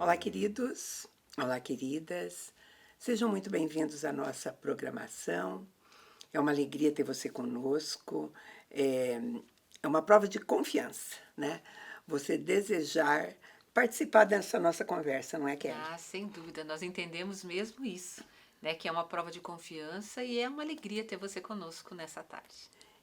Olá, queridos. Olá, queridas. Sejam muito bem-vindos à nossa programação. É uma alegria ter você conosco. É uma prova de confiança, né? Você desejar participar dessa nossa conversa, não é, Kelly? Ah, sem dúvida, nós entendemos mesmo isso, né? Que é uma prova de confiança e é uma alegria ter você conosco nessa tarde.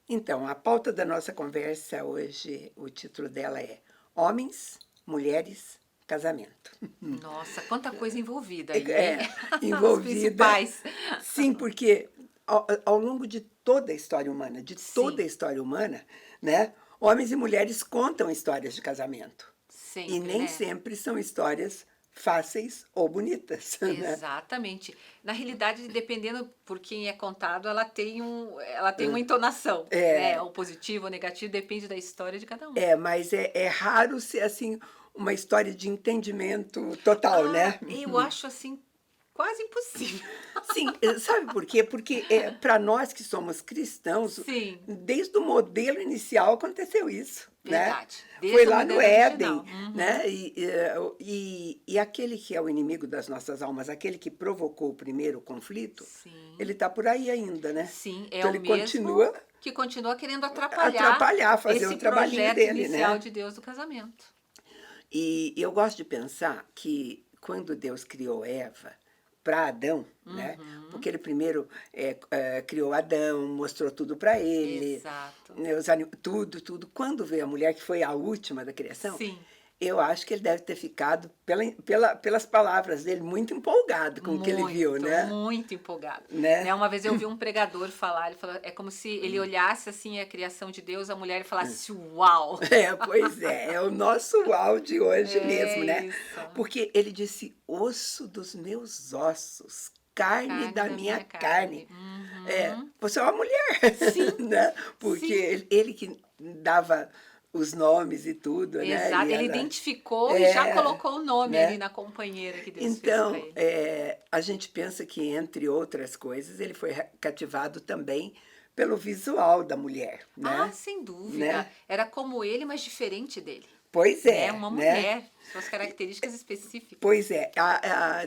Então, a pauta da nossa conversa hoje, o título dela é Homens, Mulheres, Casamento. Nossa, quanta coisa envolvida É, aí, hein? é, Os envolvida, principais. sim, porque ao longo de toda a história humana, Sim, né, homens e mulheres contam histórias de casamento. E sempre, nem né? sempre são histórias fáceis ou bonitas, né? Exatamente. Na realidade, dependendo por quem é contado, ela tem uma entonação, né? Ou positivo ou negativo, depende da história de cada um. Mas é raro ser assim uma história de entendimento total, Ah, né? eu acho assim quase impossível. Sim, sabe por quê? Porque para nós que somos cristãos, Sim, desde o modelo inicial aconteceu isso, né? verdade. Foi Desde o lá no modelo Éden, original. Uhum. né? E aquele que é o inimigo das nossas almas, aquele que provocou o primeiro conflito, ele Sim. está por aí ainda, né? Sim, é Então o ele mesmo continua que continua querendo a atrapalhar atrapalhar, fazer o esse trabalhinho projeto dele, inicial né? de Deus do casamento. E eu gosto de pensar que quando Deus criou Eva para Adão, né? Porque Uhum. ele primeiro criou Adão, mostrou tudo para ele, Exato. né, tudo, tudo. Quando veio a mulher, que foi a última da criação, Sim, eu acho que ele deve ter ficado, pelas palavras dele, muito empolgado com o que ele viu, muito, né? muito empolgado. Né? Né, uma vez eu vi um pregador falar, ele falou, é como se ele olhasse assim a criação de Deus, a mulher e falasse, uau! Pois é o nosso uau de hoje É mesmo, né? isso. Porque ele disse: osso dos meus ossos, carne Carne da da minha minha carne. carne. Uhum. Você é uma mulher, Sim, né? Porque sim. ele que dava os nomes e tudo, né? E Exato. Ele ela, identificou e já é, colocou o nome ali né? na companheira que Deus fez para Então, ele. a gente pensa que, entre outras coisas, ele foi cativado também pelo visual da mulher, Ah, né? sem dúvida. Né? Era como ele, mas diferente dele. Pois Né? é, Uma né? mulher, suas características específicas. Pois é,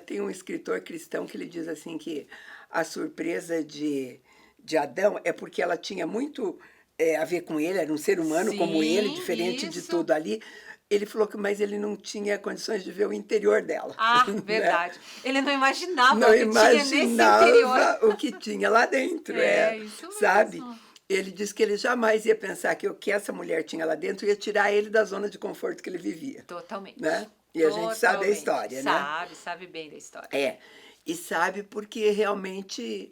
tem um escritor cristão que ele diz assim que a surpresa de Adão é porque ela tinha muito a ver com ele, era um ser humano como ele, Sim, diferente de isso. tudo ali. Ele falou que mas ele não tinha condições de ver o interior dela, Ah, né? verdade. Ele não imaginava Não o que tinha nesse interior. imaginava o que tinha lá dentro, É, isso sabe? mesmo. Ele disse que ele jamais ia pensar que o que essa mulher tinha lá dentro ia tirar ele da zona de conforto que ele vivia, Totalmente. né? E a gente sabe a Totalmente. história, né? Sabe, sabe bem da história. É, e sabe porque realmente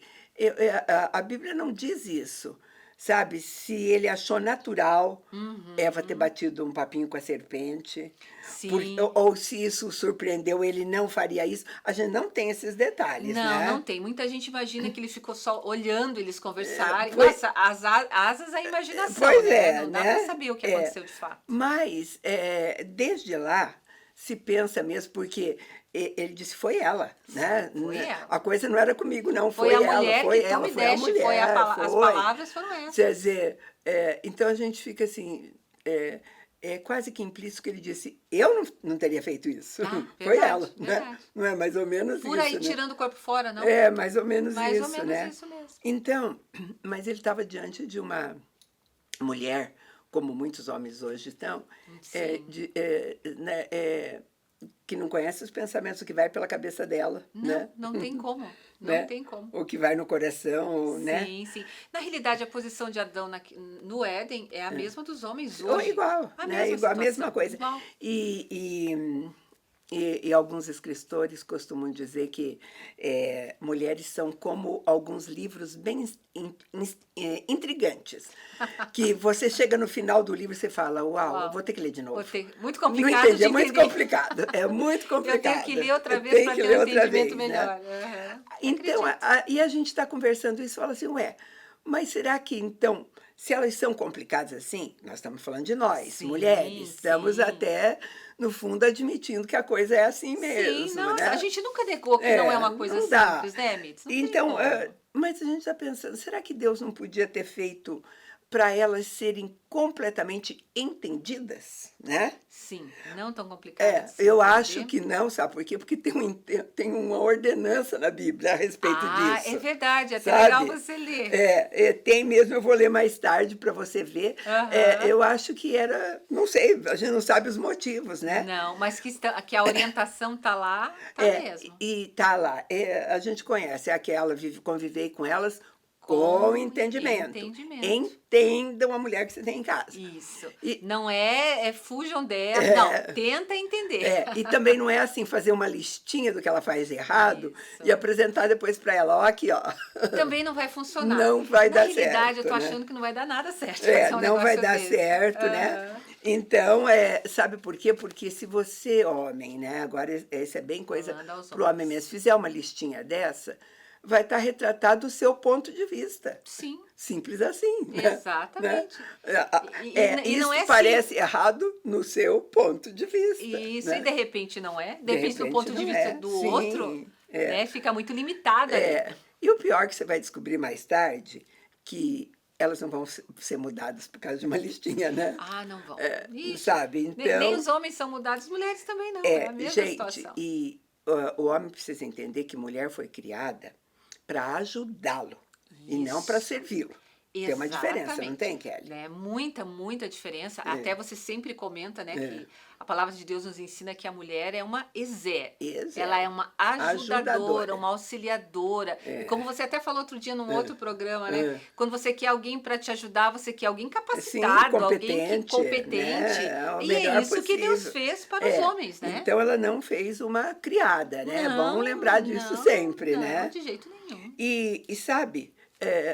a Bíblia não diz isso, sabe? Se ele achou natural Eva ter Uhum. batido um papinho com a serpente, Sim. ou se isso surpreendeu, ele não faria isso. A gente não tem esses detalhes, Não, não né? tem. Muita gente imagina que ele ficou só olhando eles conversarem. Pois, Nossa, asas é imaginação, pois né? é, Não dá para né? saber o que aconteceu de fato. Mas desde lá se pensa mesmo, porque ele disse foi ela, né? Foi ela. A coisa não era comigo, não, Foi a mulher que foi tu ela, me foi a deste, foi mulher, as foi. palavras foram Quer essas. dizer, então a gente fica assim, é quase que implícito que ele disse, eu não teria feito isso, Ah, foi verdade, ela, né? verdade. Não é mais ou menos Por aí isso, né? tirando o corpo fora, não? É mais ou menos Mais ou isso, menos né? isso mesmo. Então, mas ele estava diante de uma mulher, como muitos homens hoje estão, Sim. né, que não conhece os pensamentos, o que vai pela cabeça dela, Não, né? não tem como. Não Né? tem como. O que vai no coração, né? Sim, sim. Na realidade, a posição de Adão no Éden é a mesma dos homens Ou hoje. igual, A né? mesma Igual, a mesma situação. coisa. Igual. E, e alguns escritores costumam dizer que mulheres são como alguns livros bem intrigantes, que você chega no final do livro e você fala, uau, eu vou Uau. ter que ler de novo. Muito Não complicado entendi, de é muito entender. complicado, é muito Eu tenho que complicado. ler outra vez Tem para que ter um ler outra entendimento vez, né? melhor. Aham. Então, Acredito. e a gente está conversando isso e fala assim, ué, mas será que então, se elas são complicadas assim, nós estamos falando de nós, mulheres, Sim, estamos sim. até, no fundo, admitindo que a coisa é assim Sim, mesmo, nossa, a né? gente nunca negou que não é uma coisa Não dá. simples, né, Mitz? Não tem Então, como. mas a gente está pensando, será que Deus não podia ter feito para elas serem completamente entendidas, né? Sim, não tão complicado de se Eu entender. acho que não, sabe por quê? Porque tem uma ordenança na Bíblia a respeito Ah, é disso, verdade, é até legal sabe? você ler. Tem mesmo, eu vou ler mais tarde para você ver. Aham. Eu acho que era, não sei, a gente não sabe os motivos, né? Não, mas que a orientação tá lá, tá mesmo. E tá lá, a gente conhece aquela, convivei com elas com Com entendimento. entendimento. Entendam a mulher que você tem em casa. Isso. E, Não fujam dela. Não, tenta entender. e também não é assim fazer uma listinha do que ela faz errado e Isso. apresentar depois para ela, ó, aqui, ó. Também não vai funcionar. Não vai Na dar realidade, eu certo, tô né? achando que não vai dar nada certo fazer um Não vai negócio dar desse. certo, né? Aham. Então, sabe por quê? Porque se você, homem, né? Agora, isso é bem coisa Falando aos pro homem homens. mesmo. Se fizer uma listinha dessa, vai estar retratado o seu ponto de vista. Sim, Simples assim, né? exatamente. E Isso não é parece errado no seu ponto de vista, isso, e né? de repente não é. De De repente, no repente ponto de não vista é. do outro, Sim, né, fica muito limitada ali. E o pior que você vai descobrir mais tarde, que elas não vão ser mudadas por causa de uma listinha, né? Ah, não vão. Ixi, Sabe? nem Então, os homens são mudados, as mulheres também não. É a mesma gente, situação. e o homem precisa entender que mulher foi criada para ajudá-lo e não para Isso. servi-lo. Tem uma diferença, não tem, Kelly? Né? Muita diferença. Até você sempre comenta, né, que a palavra de Deus nos ensina que a mulher é uma ela é uma ajudadora, uma auxiliadora. E como você até falou outro dia num outro programa, né? Quando você quer alguém para te ajudar, você quer alguém capacitado, alguém competente. Né? E é isso que Deus fez para os homens, né? Então ela não fez uma criada, né? É bom lembrar disso sempre, né? Não, de jeito nenhum. E sabe,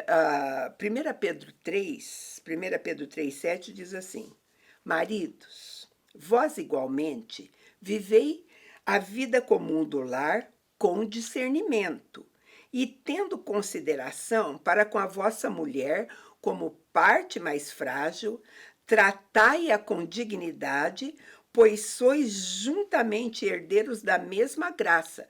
a 1 Pedro 3,7 diz assim: maridos, vós igualmente vivei a vida comum do lar com discernimento e tendo consideração para com a vossa mulher como parte mais frágil, tratai-a com dignidade, pois sois juntamente herdeiros da mesma graça,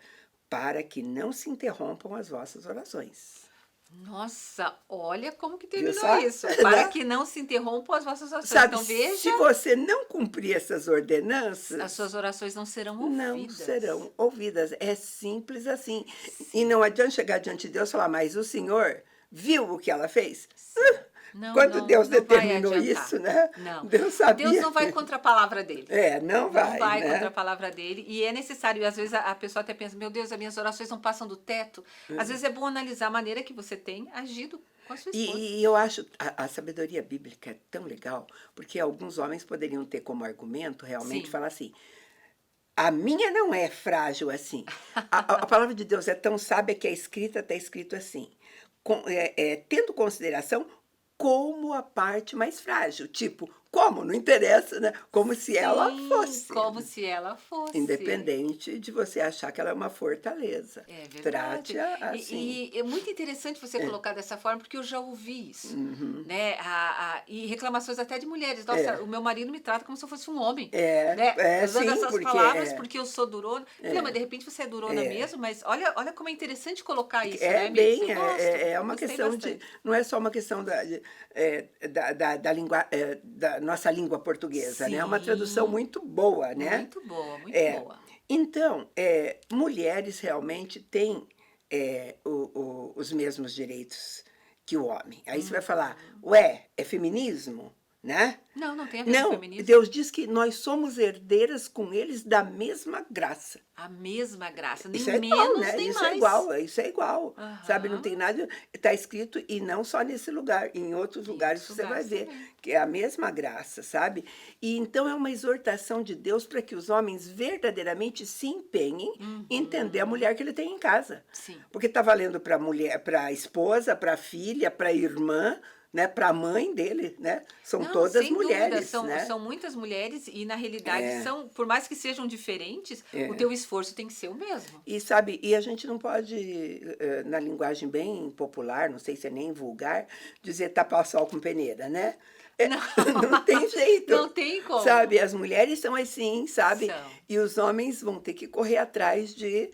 para que não se interrompam as vossas orações. Nossa, olha como que Viu terminou só? isso. Para que não se interrompam as vossas orações. Sabe, Então veja, se você não cumprir essas ordenanças, as suas orações não serão não ouvidas. serão ouvidas. É simples assim. E não adianta chegar diante de Deus e falar, mas o Senhor viu o que ela fez? Não, Quando Deus não vai determinou adiantar. isso, né? Não. Deus sabia. Deus não vai contra a palavra dele. Não vai, Não vai né? contra a palavra dele. E é necessário, e às vezes a pessoa até pensa, meu Deus, as minhas orações não passam do teto. Às vezes é bom analisar a maneira que você tem agido com a sua esposa. E eu acho a sabedoria bíblica é tão legal, porque alguns homens poderiam ter como argumento realmente Sim. falar assim, a minha não é frágil assim. A palavra de Deus é tão sábia que está escrito assim, tendo consideração como a parte mais frágil. Tipo, como? Não interessa, né? Como se ela fosse. Como se ela fosse. Independente de você achar que ela é uma fortaleza. É verdade. Trate-a assim. E é muito interessante você colocar dessa forma, porque eu já ouvi isso. Né? E reclamações até de mulheres. Nossa, o meu marido me trata como se eu fosse um homem. Né? Usando sim, essas palavras, porque eu sou durona. Falei, mas de repente você é durona mesmo, mas olha como é interessante colocar isso, né, amiga? É uma questão de... Não é só uma questão da nossa língua portuguesa, né? É uma tradução muito boa, né? Muito boa, muito boa. Então, mulheres realmente têm os mesmos direitos que o homem. Aí você vai falar, ué, é feminismo? Né? Não tem a ver com feminismo. Deus diz que nós somos herdeiras com eles da mesma graça. A mesma graça, nem Isso é menos, igual, né? nem Isso mais. Isso é igual. Sabe, não tem nada... Está escrito, e não só nesse lugar, em outros lugares você vai ver, que é a mesma graça, sabe? E então é uma exortação de Deus para que os homens verdadeiramente se empenhem em entender a mulher que ele tem em casa. Sim. Porque está valendo para a mulher, para a esposa, para a filha, para a irmã, né, para a mãe dele, né? São todas mulheres, dúvida, né? São muitas mulheres e na realidade são, por mais que sejam diferentes, o teu esforço tem que ser o mesmo. E sabe, e a gente não pode, na linguagem bem popular, não sei se é nem vulgar, dizer tapar o sol com peneira, né? Não tem jeito. Não tem como. Sabe, as mulheres são assim, sabe? São. E os homens vão ter que correr atrás de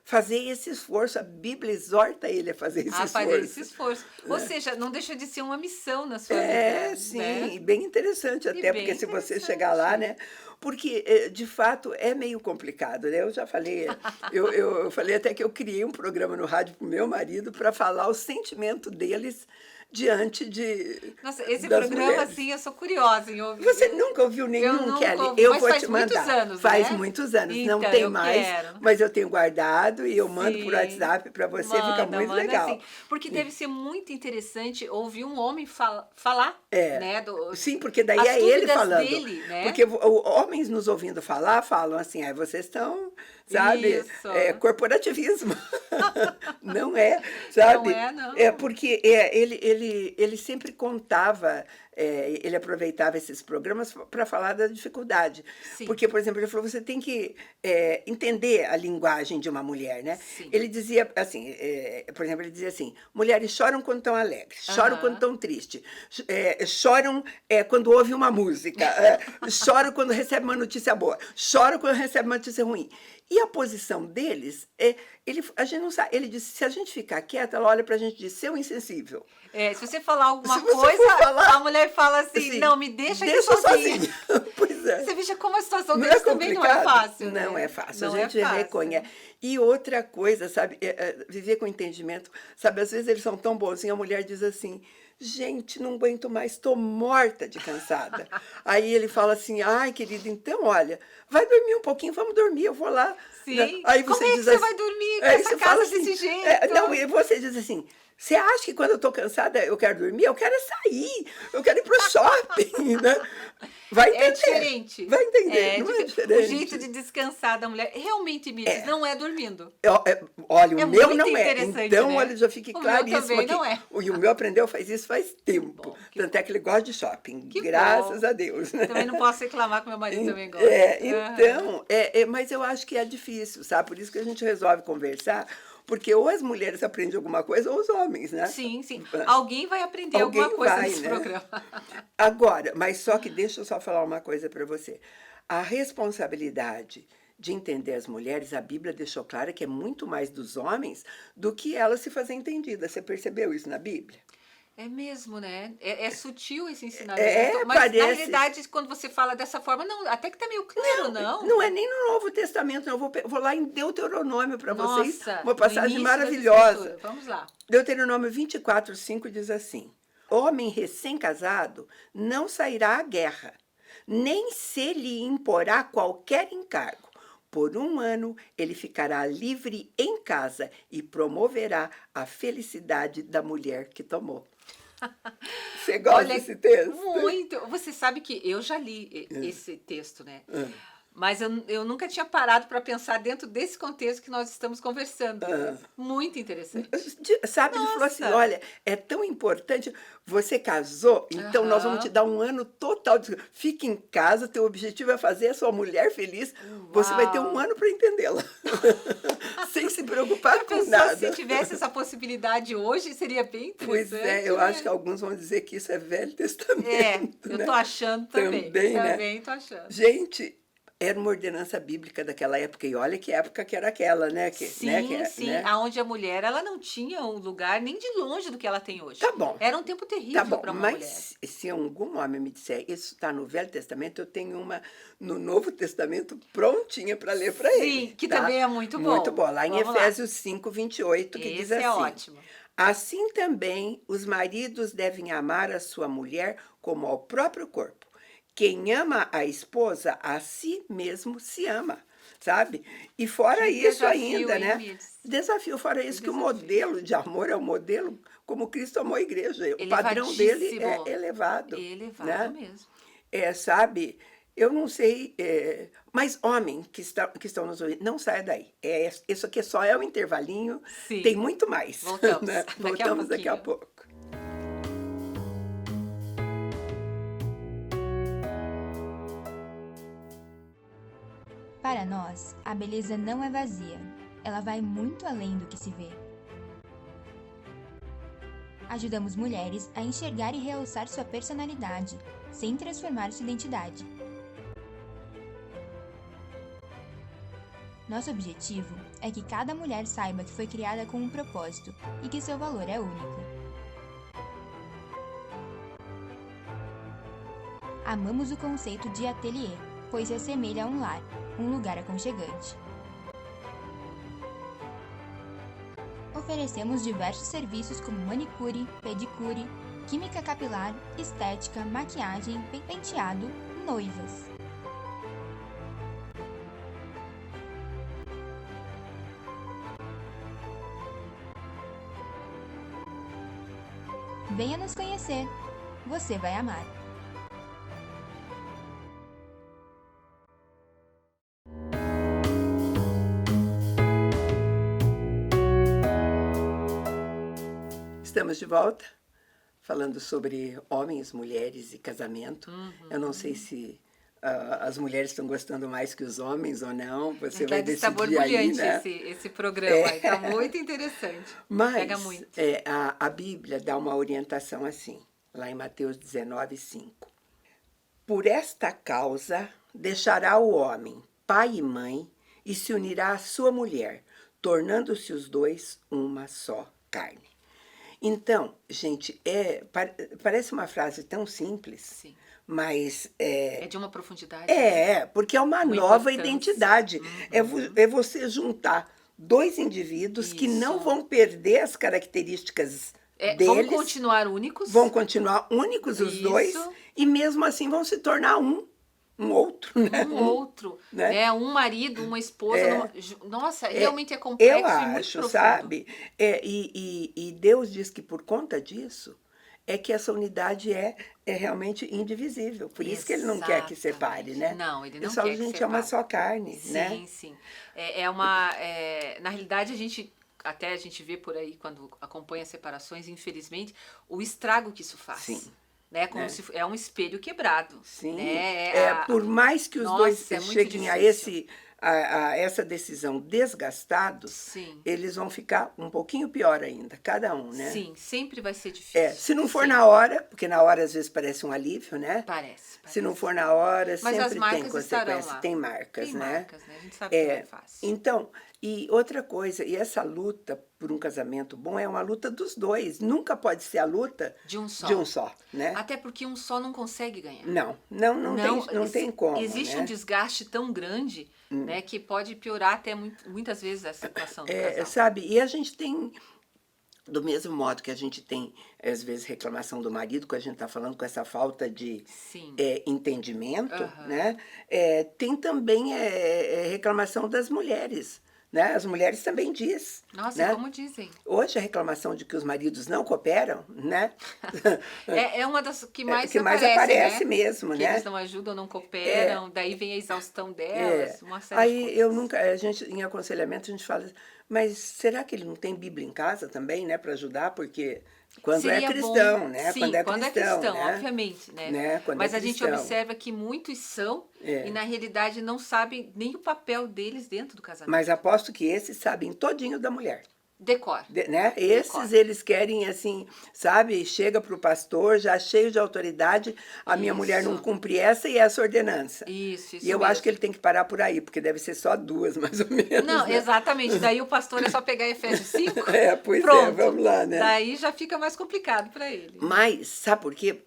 fazer esse esforço. A Bíblia exorta ele a fazer esse esforço. Fazer esse esforço. Ou seja, não deixa de ser uma missão na sua vida. Sim, né? bem interessante até, porque se você chegar lá, né? Porque, de fato, é meio complicado, né? Eu já falei, eu falei até que eu criei um programa no rádio para o meu marido para falar o sentimento deles diante Nossa, esse das programa, mulheres. assim, eu sou curiosa em ouvir. Você nunca ouviu nenhum, nunca Kelly? ouvi, Eu mas vou faz te mandar. muitos anos, Faz né? muitos anos, Então, não tem eu mais, quero. mas eu tenho guardado e eu mando por Sim. WhatsApp para você, fica muito Manda, legal. sim. Porque deve ser muito interessante ouvir um homem falar, né? Sim, porque daí as é ele dúvidas falando. dele, né? Porque homens nos ouvindo falar, falam assim, vocês estão, sabe, Isso. corporativismo. Não é, sabe? Não é, não. Porque ele sempre contava, ele aproveitava esses programas para falar da dificuldade. Sim. Porque, por exemplo, ele falou, você tem que entender a linguagem de uma mulher, né? Sim. Ele dizia assim, por exemplo, ele dizia assim, mulheres choram quando estão alegres, choram quando estão tristes, choram quando ouvem uma música, choram quando recebem uma notícia boa, choram quando recebem uma notícia ruim. E a posição deles, a gente não sabe, ele disse, se a gente ficar quieta, ela olha pra gente e diz, seu insensível. Se você falar alguma Se você coisa, for falar, a mulher fala assim, não, me deixa aqui sozinha. Pois é. Você veja como a situação Não deles é também não é fácil. Não né? é fácil, Não a gente é fácil. reconhece. E outra coisa, sabe, viver com entendimento, sabe, às vezes eles são tão bonzinhos, a mulher diz assim, gente, não aguento mais, estou morta de cansada. Aí ele fala assim, ai, querido, então, olha, vai dormir um pouquinho, vamos dormir, eu vou lá. Sim, Aí como você é que diz você assim, vai dormir com aí essa você casa fala desse assim, jeito? não, e você diz assim, você acha que quando eu estou cansada eu quero dormir? Eu quero sair, eu quero ir pro shopping, né? Vai entender. É diferente. Vai entender, não é diferente. O jeito de descansar da mulher, realmente, Mires, não é dormindo. Olha, o meu muito não é. interessante, Então, né? olha, já fique O meu claríssimo também aqui. não é. E o meu aprendeu, faz isso faz tempo. Bom, Tanto é que ele gosta de shopping. Que Graças bom. a Deus. Né? Também não posso reclamar que meu marido também gosta. Então, mas eu acho que é difícil, sabe? Por isso que a gente resolve conversar, porque ou as mulheres aprendem alguma coisa ou os homens, né? Sim, sim. Alguém vai aprender Alguém alguma coisa vai, nesse né? programa. Agora, mas só que deixa eu só falar uma coisa para você. A responsabilidade de entender as mulheres, a Bíblia deixou clara que é muito mais dos homens do que elas se fazer entendida. Você percebeu isso na Bíblia? É mesmo, né? É sutil esse ensinamento, mas parece. na realidade, quando você fala dessa forma, não, até que tá meio claro, não? Não é nem no Novo Testamento, não. Eu vou lá em Deuteronômio para vocês, Nossa, uma no passagem início das maravilhosa. Escrituras. Vamos lá. Deuteronômio 24:5 diz assim: homem recém-casado não sairá à guerra, nem se lhe imporá qualquer encargo. Por 1 ano ele ficará livre em casa e promoverá a felicidade da mulher que tomou. Você gosta desse texto? Muito. Você sabe que eu já li esse texto, né? Mas eu nunca tinha parado para pensar dentro desse contexto que nós estamos conversando. Muito interessante. Sabe, ele falou assim, olha, é tão importante, você casou, então nós vamos te dar 1 ano total. Fique em casa, teu objetivo é fazer a sua mulher feliz, você vai ter 1 ano para entendê-la. Sem se preocupar com nada. Se tivesse essa possibilidade hoje, seria bem interessante. Pois eu acho que alguns vão dizer que isso é Velho Testamento. Eu tô achando também. Também tô achando. Gente, era uma ordenança bíblica daquela época, e olha que época que era aquela, né? Sim, sim, né? aonde a mulher, ela não tinha um lugar nem de longe do que ela tem hoje. Tá bom. Era um tempo terrível para uma mulher. Mas se algum homem me disser, isso está no Velho Testamento, eu tenho uma no Novo Testamento prontinha para ler para ele. Sim, que também é muito bom. Muito bom. Lá em Efésios 5:28, que diz assim. Esse é ótimo. Assim também os maridos devem amar a sua mulher como ao próprio corpo. Quem ama a esposa, a si mesmo se ama, sabe? E fora isso ainda, né? Desafio, fora isso, que o modelo de amor é o modelo como Cristo amou a igreja. O padrão dele é elevado. Elevado mesmo. Sabe? Eu não sei, mas homem que estão nos ouvindo, não saia daí. Isso aqui só é um intervalinho, Sim. Tem muito mais. Voltamos, né? Voltamos daqui a pouco. Para nós, a beleza não é vazia. Ela vai muito além do que se vê. Ajudamos mulheres a enxergar e realçar sua personalidade, sem transformar sua identidade. Nosso objetivo é que cada mulher saiba que foi criada com um propósito e que seu valor é único. Amamos o conceito de ateliê, pois se assemelha a um lar, um lugar aconchegante. Oferecemos diversos serviços como manicure, pedicure, química capilar, estética, maquiagem, penteado, noivas. Venha nos conhecer, você vai amar. Estamos de volta, falando sobre homens, mulheres e casamento. Eu não sei se as mulheres estão gostando mais que os homens ou não. Você vai decidir está borbulhante aí, né? esse programa. Está muito interessante. Mas pega muito. A Bíblia dá uma orientação assim, lá em Mateus 19:5. Por esta causa deixará o homem pai e mãe e se unirá à sua mulher, tornando-se os dois uma só carne. Então, gente, parece uma frase tão simples, Sim. Mas é de uma profundidade. Porque é uma nova identidade. É você juntar dois indivíduos que não vão perder as características deles. Vão continuar únicos. Vão continuar únicos os dois e mesmo assim vão se tornar um outro, né? Um outro, né? Um marido, uma esposa. Nossa, realmente é Eu complexo acho, e muito profundo. sabe? E Deus diz que por conta disso é que essa unidade é realmente indivisível. Por isso que ele não quer que separe, né? Não, ele não só, quer que gente, separe. é uma só carne, né? Sim, sim. Na realidade, a gente vê por aí, quando acompanha separações, infelizmente, o estrago que isso faz. Sim. Né? Como se é um espelho quebrado. Sim. Né? Por mais que os dois cheguem a essa decisão desgastados, Sim. eles vão ficar um pouquinho pior ainda, cada um, né? Sim, sempre vai ser difícil. Se não for na hora, porque na hora às vezes parece um alívio, né? Parece. Se não for na hora, mas sempre tem consequência. Tem marcas, né? Marcas, né? A gente sabe que não é fácil. Então, e outra coisa, e essa luta por um casamento bom é uma luta dos dois. Nunca pode ser a luta de um só, né? Até porque um só não consegue ganhar. Não tem como. Existe um desgaste tão grande, né, que pode piorar até muitas vezes a situação do casal. Sabe, e a gente tem, do mesmo modo que a gente tem, às vezes, reclamação do marido, que a gente está falando com essa falta de entendimento, né? Tem também reclamação das mulheres. Né? As mulheres também dizem. Nossa, né? Como dizem? Hoje a reclamação de que os maridos não cooperam, né? É uma das que mais aparece, né? mesmo, que né? Eles não ajudam, não cooperam, daí vem a exaustão delas, uma série de coisas. A gente, em aconselhamento, a gente fala, mas será que ele não tem Bíblia em casa também, né, para ajudar? Porque quando seria é cristão, bom, né? Sim, quando é cristão, né? obviamente, né? Mas a gente observa que muitos são e na realidade não sabem nem o papel deles dentro do casamento. Mas aposto que esses sabem todinho da mulher. Decor. Né? Esses eles querem assim, sabe? Chega para o pastor já cheio de autoridade, a minha mulher não cumpre essa e essa ordenança. Isso E eu acho que ele tem que parar por aí, porque deve ser só 2, mais ou menos. Não, né? Exatamente. Daí o pastor é só pegar Efésios 5. Pronto. Vamos lá, né? Daí já fica mais complicado para ele. Mas, sabe por quê?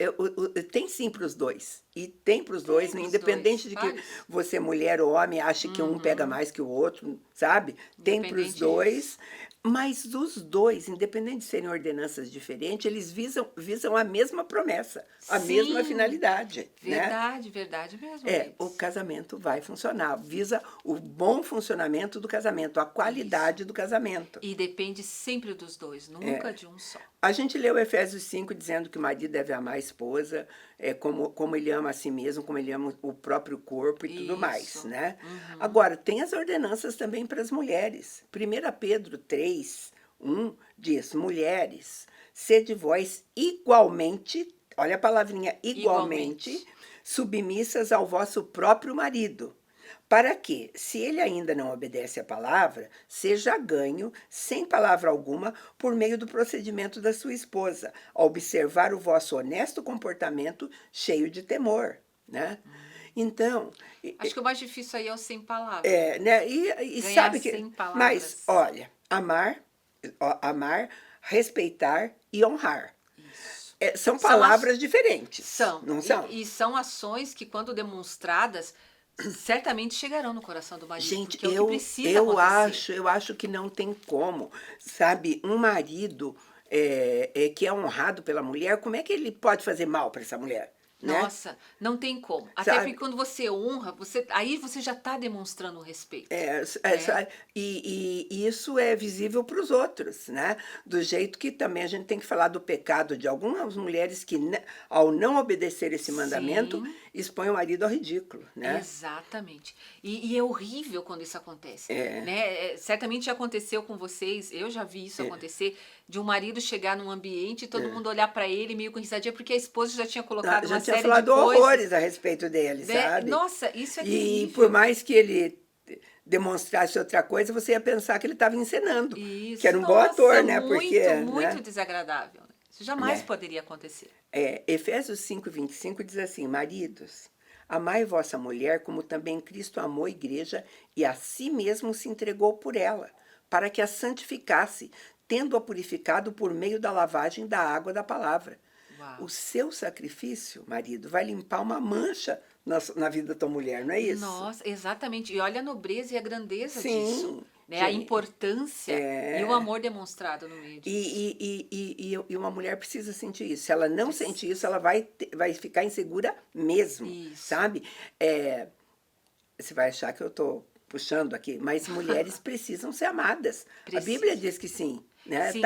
Tem sim para os dois. E tem para os dois, independente de que você, mulher ou homem, ache que um pega mais que o outro, sabe? Tem para os dois. Mas os dois, independente de serem ordenanças diferentes, eles visam a mesma promessa, a mesma finalidade. Verdade mesmo. O casamento vai funcionar, visa o bom funcionamento do casamento, a qualidade do casamento. E depende sempre dos dois, nunca de um só. A gente leu Efésios 5 dizendo que o marido deve amar a esposa, como ele ama a si mesmo, como ele ama o próprio corpo e tudo mais, né? Agora, tem as ordenanças também para as mulheres. 1 Pedro 3, 1 diz, mulheres, sede vós igualmente, olha a palavrinha, igualmente submissas ao vosso próprio marido, para que, se ele ainda não obedece à palavra, seja ganho, sem palavra alguma, por meio do procedimento da sua esposa, a observar o vosso honesto comportamento cheio de temor, né? Então, Acho que o mais difícil aí é o sem palavras. né? E Ganhar sabe que, sem palavras. mas olha, amar, respeitar e honrar. Isso. São palavras diferentes. São. Não são? E são ações que, quando demonstradas, certamente chegarão no coração do marido. Gente, porque é o que precisa acontecer. eu acho que não tem como, sabe? Um marido que é honrado pela mulher, como é que ele pode fazer mal para essa mulher? Né? Nossa, não tem como. Até porque quando você honra, aí você já está demonstrando o respeito. E isso é visível para os outros, né? Do jeito que também a gente tem que falar do pecado de algumas mulheres que, ao não obedecer esse mandamento, expõem o marido ao ridículo, né? Exatamente. E é horrível quando isso acontece. Né? Certamente já aconteceu com vocês, eu já vi isso acontecer, de um marido chegar num ambiente e todo mundo olhar para ele meio com risadinha, porque a esposa já tinha colocado uma série de coisas. Já tinha falado horrores a respeito dele, sabe? Nossa, isso é terrível. E por mais que ele demonstrasse outra coisa, você ia pensar que ele estava encenando. Isso, que era um bom ator, né? Muito desagradável. Isso jamais poderia acontecer. Efésios 5:25 diz assim: maridos, amai vossa mulher como também Cristo amou a igreja e a si mesmo se entregou por ela, para que a santificasse, tendo-a purificado por meio da lavagem da água da palavra. Uau. O seu sacrifício, marido, vai limpar uma mancha na vida da tua mulher, não é isso? Nossa, exatamente. E olha a nobreza e a grandeza Sim, disso. Né? A importância e o amor demonstrado no meio disso. E uma mulher precisa sentir isso. Se ela não sentir isso, ela vai ficar insegura mesmo, sabe? Você vai achar que eu estou puxando aqui, mas mulheres precisam ser amadas. A Bíblia diz que sim. Né? Sim,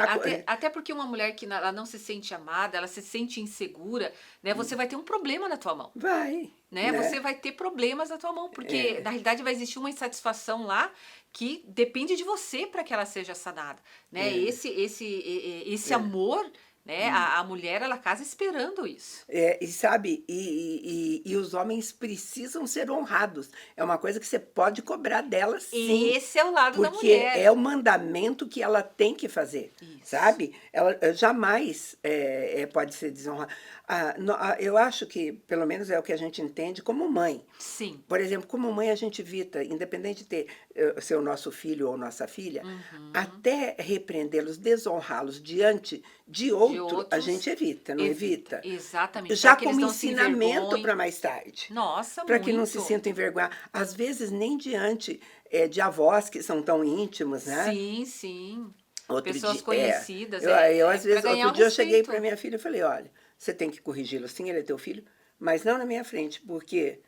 até porque uma mulher que ela não se sente amada, ela se sente insegura, né? Você vai ter um problema na tua mão. Vai. Né? Você vai ter problemas na tua mão, porque na realidade vai existir uma insatisfação lá que depende de você para que ela seja sanada. Né? Esse amor, né? A mulher, ela casa esperando isso. E sabe, e os homens precisam ser honrados. É uma coisa que você pode cobrar delas, sim. Esse é o lado da mulher. Porque é o mandamento que ela tem que fazer, sabe? Ela jamais pode ser desonrada. Eu acho que, pelo menos é o que a gente entende como mãe. Sim. Por exemplo, como mãe a gente evita, independente de ser o nosso filho ou nossa filha, até repreendê-los, desonrá-los diante de outros, a gente evita, não evita? Exatamente. Já como ensinamento para mais tarde. Nossa, para que não se sintam envergonhados. Às vezes nem diante de avós que são tão íntimos, né? Sim, sim. Pessoas conhecidas. Às vezes, outro dia eu cheguei para minha filha e falei, olha, você tem que corrigi-lo sim, ele é teu filho, mas não na minha frente, porque,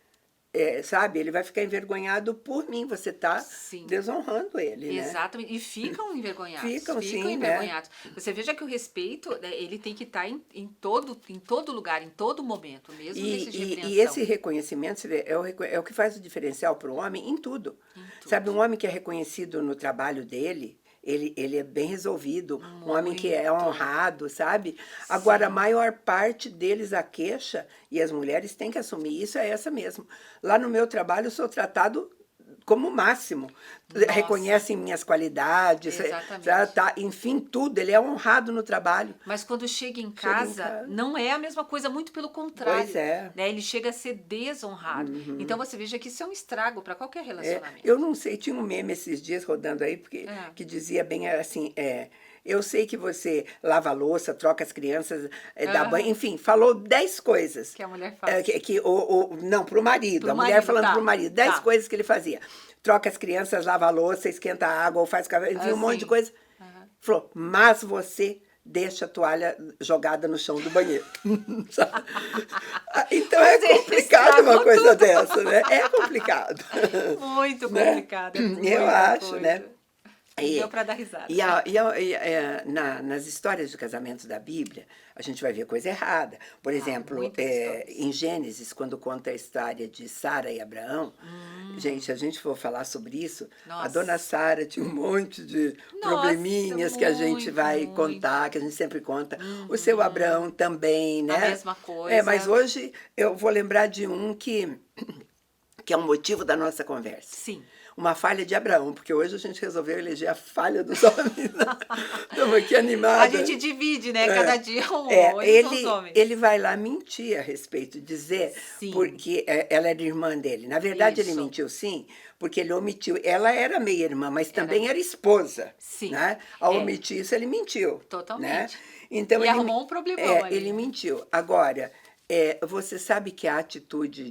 sabe, ele vai ficar envergonhado por mim, você está desonrando ele, né? Exatamente, e ficam envergonhados. Ficam envergonhados. Né? Você veja que o respeito, né, ele tem que estar em todo lugar, em todo momento, mesmo nesses de repreensão. E esse reconhecimento, você vê, é o que faz o diferencial para o homem em tudo. Sabe, um homem que é reconhecido no trabalho dele, ele é bem resolvido, um homem que é honrado, sabe? Agora, a maior parte deles a queixa, e as mulheres têm que assumir isso, é essa mesmo. Lá no meu trabalho, eu sou tratado como o máximo. Reconhecem minhas qualidades, enfim, tudo. Ele é honrado no trabalho. Mas quando chega em casa, não é a mesma coisa, muito pelo contrário. Pois é. Né? Ele chega a ser desonrado. Então você veja que isso é um estrago para qualquer relacionamento. Eu não sei, tinha um meme esses dias rodando aí, que dizia bem assim, eu sei que você lava a louça, troca as crianças, dá banho, enfim, falou 10 coisas. Que a mulher faz. Não, pro marido. A mulher falando pro marido. 10 coisas que ele fazia. Troca as crianças, lava a louça, esquenta a água, ou faz café, enfim, um monte de coisa. Falou, mas você deixa a toalha jogada no chão do banheiro. Então é complicado uma coisa dessa, né? É complicado. Muito complicado. Eu acho, né? Deu para dar risada. Nas histórias de casamentos da Bíblia, a gente vai ver coisa errada. Por exemplo, em Gênesis, quando conta a história de Sara e Abraão, gente, se a gente for falar sobre isso, a dona Sara tinha um monte de probleminhas que a gente vai contar, que a gente sempre conta. O seu Abraão também, né? A mesma coisa. Mas hoje eu vou lembrar de um que que é o motivo da nossa conversa. Sim. Uma falha de Abraão, porque hoje a gente resolveu eleger a falha dos homens. Estamos aqui animados. A gente divide, né? Cada dia hoje são os homens. Ele vai lá mentir a respeito, dizer, Sim. porque ela era irmã dele. Na verdade, ele mentiu sim, porque ele omitiu. Ela era meia-irmã, mas também era esposa. Sim. Né? Ao omitir isso, ele mentiu. Totalmente. Né? Então, e arrumou um problemão ali. Ele mentiu. Agora, você sabe que a atitude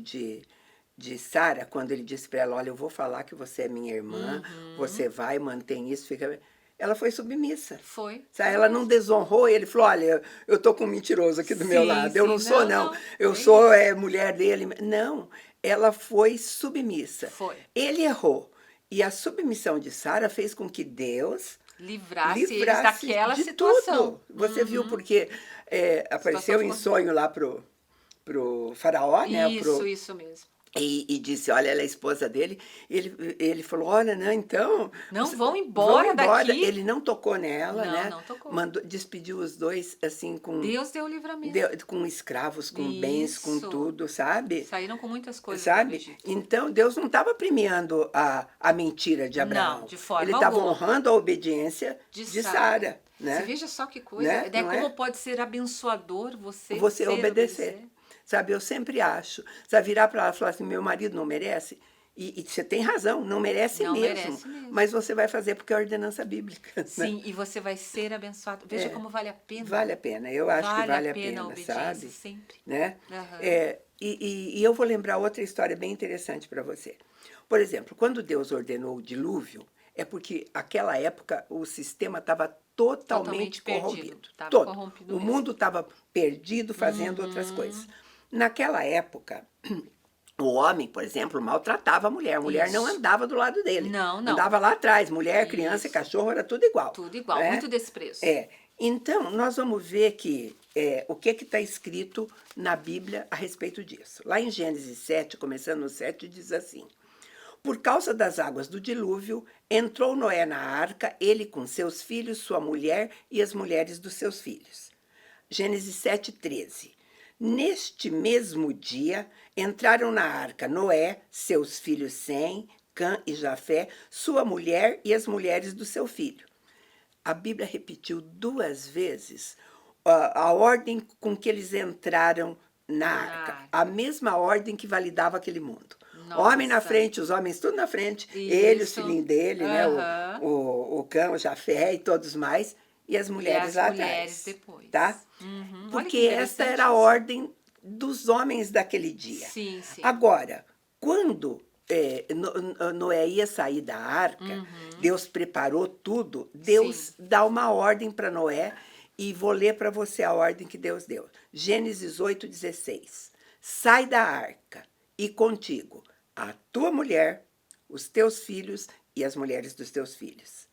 de Sara, quando ele disse para ela, olha, eu vou falar que você é minha irmã, você vai, mantém isso, fica... Ela foi submissa. Foi. Ela não desonrou ele, falou, olha, eu tô com um mentiroso aqui do meu lado, eu não sou, não. Eu sou mulher dele. Não, ela foi submissa. Foi. Ele errou. E a submissão de Sara fez com que Deus livrasse eles daquela situação. Tudo. Você viu porque apareceu em sonho lá pro faraó, né? Isso mesmo. E disse, olha, ela é esposa dele. Ele falou, olha, não, então... Não, vão embora daqui. Ele não tocou nela, né? Não tocou. Despediu os dois, assim, com... Deus deu o livramento. Com escravos, com bens, com tudo, sabe? Saíram com muitas coisas. Sabe? Então, Deus não estava premiando a mentira de Abraão. Não, de forma Ele estava honrando a obediência de Sara. Né? Você veja só que coisa. Né? Como pode ser abençoador você obedecer. Sabe, eu sempre acho. Sabe, virar para ela e falar assim, meu marido não merece? E você tem razão, não merece mesmo. Mas você vai fazer porque é ordenança bíblica. Sim, né? e você vai ser abençoado. Veja como vale a pena. Vale a pena, eu acho que vale a pena, sabe? Sempre. Né? E eu vou lembrar outra história bem interessante para você. Por exemplo, quando Deus ordenou o dilúvio, é porque naquela época o sistema estava totalmente corrompido. O mundo estava perdido fazendo outras coisas. Naquela época, o homem, por exemplo, maltratava a mulher. A mulher não andava do lado dele. Não. Andava lá atrás. Mulher, criança e cachorro, era tudo igual. Tudo igual, muito desprezo. Então, nós vamos ver que o que está escrito na Bíblia a respeito disso. Lá em Gênesis 7, começando no 7, diz assim: por causa das águas do dilúvio, entrou Noé na arca, ele com seus filhos, sua mulher e as mulheres dos seus filhos. Gênesis 7:13. Neste mesmo dia, entraram na arca Noé, seus filhos Sem, Cã e Jafé, sua mulher e as mulheres do seu filho. A Bíblia repetiu 2 vezes a ordem com que eles entraram na arca. A mesma ordem que validava aquele mundo. Nossa. Homem na frente, os homens tudo na frente. Isso. Ele, os filhinhos dele, né? O Cã, o Jafé e todos mais. E as mulheres lá atrás. Depois. Tá? Porque esta era a ordem dos homens daquele dia. Sim. Agora, quando Noé ia sair da arca, Deus preparou tudo, Deus dá uma ordem para Noé, e vou ler para você a ordem que Deus deu. Gênesis 8:16. Sai da arca, e contigo a tua mulher, os teus filhos e as mulheres dos teus filhos.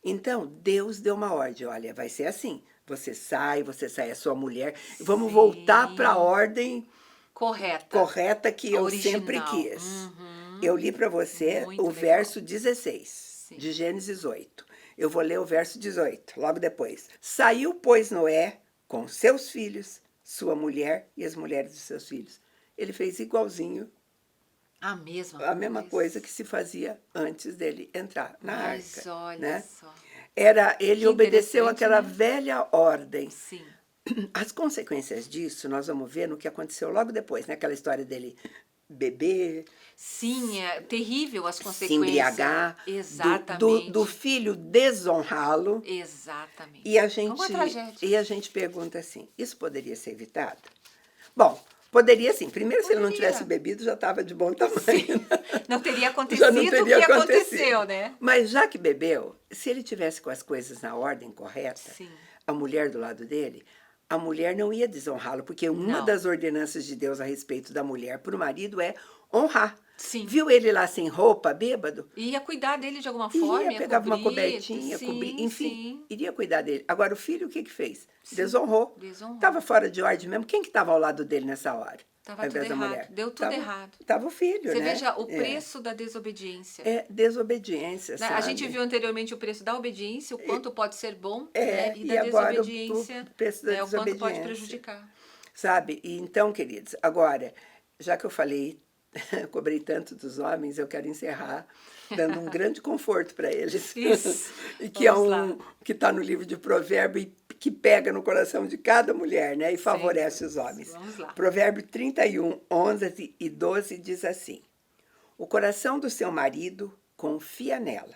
Então, Deus deu uma ordem, olha, vai ser assim, você sai a sua mulher, vamos voltar para a ordem correta que eu sempre quis. Eu li para você o verso 16 de Gênesis 8. Eu vou ler o verso 18, logo depois. Saiu, pois, Noé com seus filhos, sua mulher e as mulheres dos seus filhos. Ele fez igualzinho a mesma coisa que se fazia antes dele entrar na arca. Mas olha, né? Só. Ele obedeceu aquela velha ordem. Sim. As consequências disso nós vamos ver no que aconteceu logo depois, né? Aquela história dele beber. Sim, é terrível as consequências. Se embriagar. Exatamente. Do filho desonrá-lo. Exatamente. E a gente pergunta assim, isso poderia ser evitado? Bom, poderia sim. Primeiro, se ele não tivesse bebido, já estava de bom tamanho. Não teria acontecido o que aconteceu, né? Mas já que bebeu, se ele tivesse com as coisas na ordem correta, a mulher do lado dele, a mulher não ia desonrá-lo, porque uma das ordenanças de Deus a respeito da mulher para o marido é honrar. Sim. Viu ele lá sem roupa, bêbado? Ia cuidar dele de alguma forma, ia pegar uma cobertinha, cobrir, enfim, iria cuidar dele. Agora, o filho, o que fez? Desonrou. Estava fora de ordem mesmo. Quem que estava ao lado dele nessa hora? Estava tudo errado. Mulher? Deu tudo errado. Estava o filho, Você né? veja o preço da desobediência. Desobediência, sabe? A gente viu anteriormente o preço da obediência, o quanto pode ser bom, e da agora desobediência, o preço da o quanto pode prejudicar. Sabe? E então, queridos, agora, já que eu falei cobrei tanto dos homens, eu quero encerrar dando um grande conforto para eles. Isso. E que que está no livro de Provérbios e que pega no coração de cada mulher, né? E favorece os homens. Vamos lá. Provérbio 31, 11 e 12 diz assim: o coração do seu marido confia nela,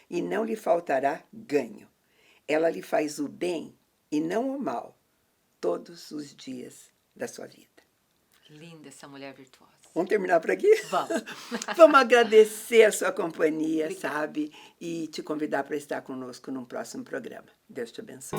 e não lhe faltará ganho. Ela lhe faz o bem e não o mal, todos os dias da sua vida. Linda essa mulher virtuosa. Vamos terminar por aqui? Vamos. Vamos agradecer a sua companhia, sabe? E te convidar para estar conosco num próximo programa. Deus te abençoe.